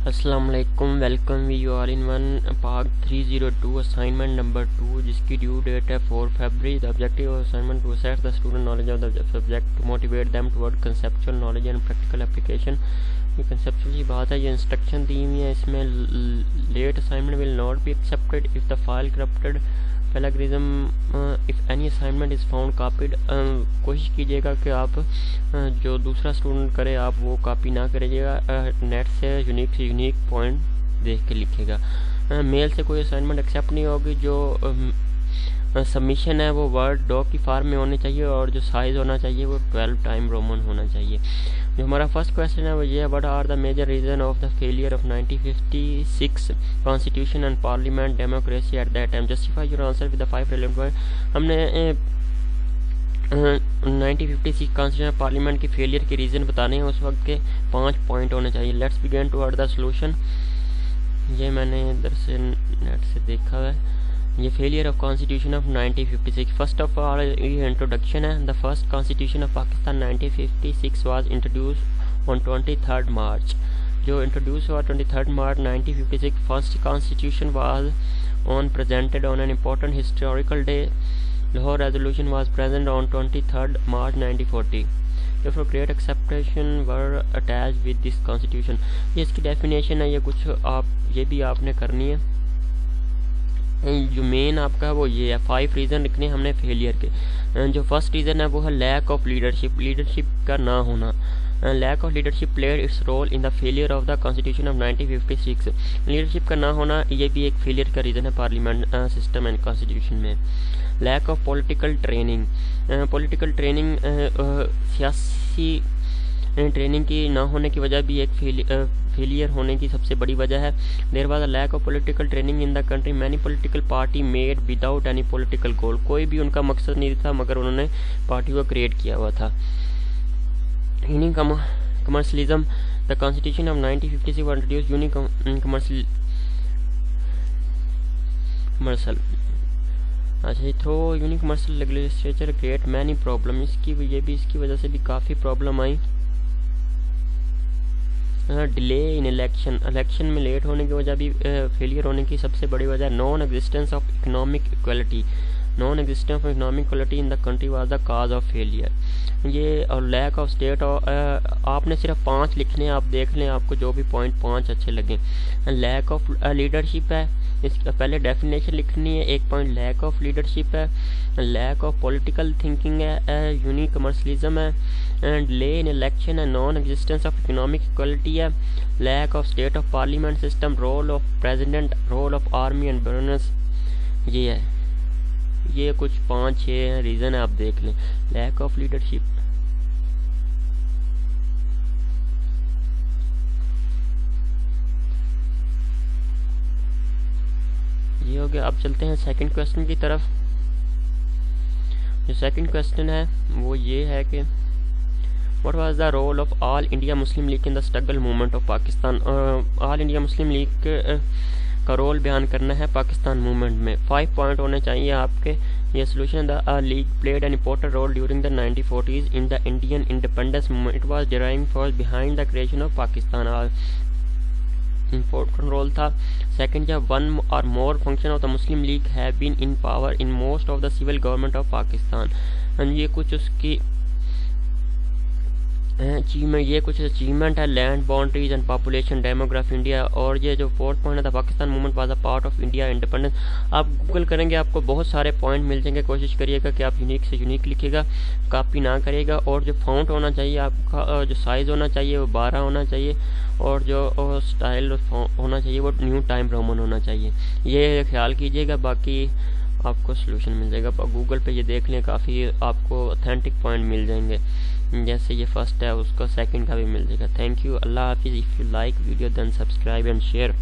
अस्सलाम वालेकुम, welcome we you all in one part 302 assignment number 2 जिसकी ड्यू डेट है 4 फरवरी। The objective of assignment to assess the student knowledge of the subject to motivate them toward conceptual knowledge and practical application. ये conceptual की बात है, ये instruction दी हुई है इसमें। Late assignment will not be accepted if the file corrupted plagiarism if any assignment is found copied. कोशिश कीजिएगा कि आप जो दूसरा स्टूडेंट करे आप वो कॉपी ना करिएगा, नेट से यूनिक पॉइंट देख के लिखिएगा। मेल से कोई असाइनमेंट एक्सेप्ट नहीं होगी। जो सबमिशन है वो वर्ड डॉक की फार्म में होनी चाहिए और जो साइज़ होना चाहिए वो 12 टाइम रोमन होना चाहिए। जो हमारा फर्स्ट क्वेश्चन है वो ये है, what are the major reason of the failure of 1956 constitution and parliament democracy at that time, justify your answer with the 5 relevant point. हमने 1956 कॉन्स्टिट्यूशन पार्लियामेंट की फेलियर के रीज़न बताने हैं, उस वक्त के 5 पॉइंट होने चाहिए। Let's begin toward the solution. ये मैंने इधर से नेट से देखा है। ये failure of constitution of 1956। First of all ये इंट्रोडक्शन है। The first constitution of Pakistan 1956 was introduce on 23 मार्च। जो इंट्रोड्यूस हुआ 23 मार्च 1956। First constitution was on presented on an important historical day. Lahore resolution was present on 23 March 1940। Therefore, great acceptation were attached with this constitution। ये इसकी definition है, ये कुछ आप ये भी आपने करनी है। जो मेन आपका वो ये है, 5 रीज़न लिखने हमने फेलियर के। जो फर्स्ट रीज़न है वो है लैक ऑफ लीडरशिप, लीडरशिप का ना होना। Lack of leadership played its role in the failure of the constitution of 1956। Leadership का ना होना ये भी एक फेलियर का रीज़न है पार्लियामेंट सिस्टम एंड कॉन्स्टिट्यूशन में। Lack of political training, political training सियासी ट्रेनिंग की ना होने की वजह भी एक फेलियर होने की सबसे बड़ी वजह है। There was a lack of political training in the country, many political party made without any political goal. कोई भी उनका मकसद नहीं था मगर उन्होंने पार्टी को क्रिएट किया हुआ था। Unicameralism, the constitution of 1956 was introduced unicameral. अच्छा, through unicameral legislature create many problem. इसकी वजह से भी काफ़ी प्रॉब्लम आई। डिले इन इलेक्शन में लेट होने की वजह भी फेलियर होने की सबसे बड़ी वजह। Non existence of economic equality, non existence of economic equality in the country was the cause of failure. ये और लैक ऑफ स्टेट, आपने सिर्फ 5 लिखने, आप देख लें आपको जो भी पॉइंट 5 अच्छे लगे। लैक ऑफ लीडरशिप है, इसका पहले डेफिनेशन लिखनी है। 1 पॉइंट लैक ऑफ लीडरशिप है, लैक ऑफ पॉलिटिकल थिंकिंग है, यूनिक कमर्शलिज्म है, डिले इन इलेक्शन है, non existence of economic equality है, lack of state of parliament system, role of president, role of army and governance. ये है, ये कुछ 5-6 reason है, आप देख लें। लैक ऑफ लीडरशिप, ये हो गया। अब चलते हैं सेकंड क्वेश्चन की तरफ। जो सेकंड क्वेश्चन है वो ये है कि what was the role of all India Muslim League in the struggle movement of Pakistan. All India Muslim League का रोल बयान करना है पाकिस्तान मूवमेंट में। 5 पॉइंट होने चाहिए आपके। ये solution, the league played an important role during the 1940s in the Indian independence movement. It was driving force behind the creation of Pakistan. Important role था। सेकंड, जब 1 और more function of the Muslim league have been in power in most of the civil government of Pakistan. ये कुछ उसकी achievement है। Land boundaries and population, demography India. और ये जो 4th पॉइंट है, the Pakistan movement was a part of India independence. आप Google करेंगे आपको बहुत सारे पॉइंट मिल जाएंगे। कोशिश करिएगा कि आप यूनिक से यूनिक लिखिएगा, कॉपी ना करिएगा। और जो फाउंट होना चाहिए आपका, जो साइज़ होना चाहिए वो 12 होना चाहिए और जो स्टाइल होना चाहिए वो न्यू टाइम रोमन होना चाहिए। ये ख्याल कीजिएगा, बाकी आपको सलूशन मिल जाएगा। गूगल पे ये देख लें, काफ़ी आपको ऑथेंटिक पॉइंट मिल जाएंगे। जैसे ये फर्स्ट है उसका सेकंड का भी मिल जाएगा। थैंक यू, अल्लाह हाफिज़। If you like video then subscribe and share.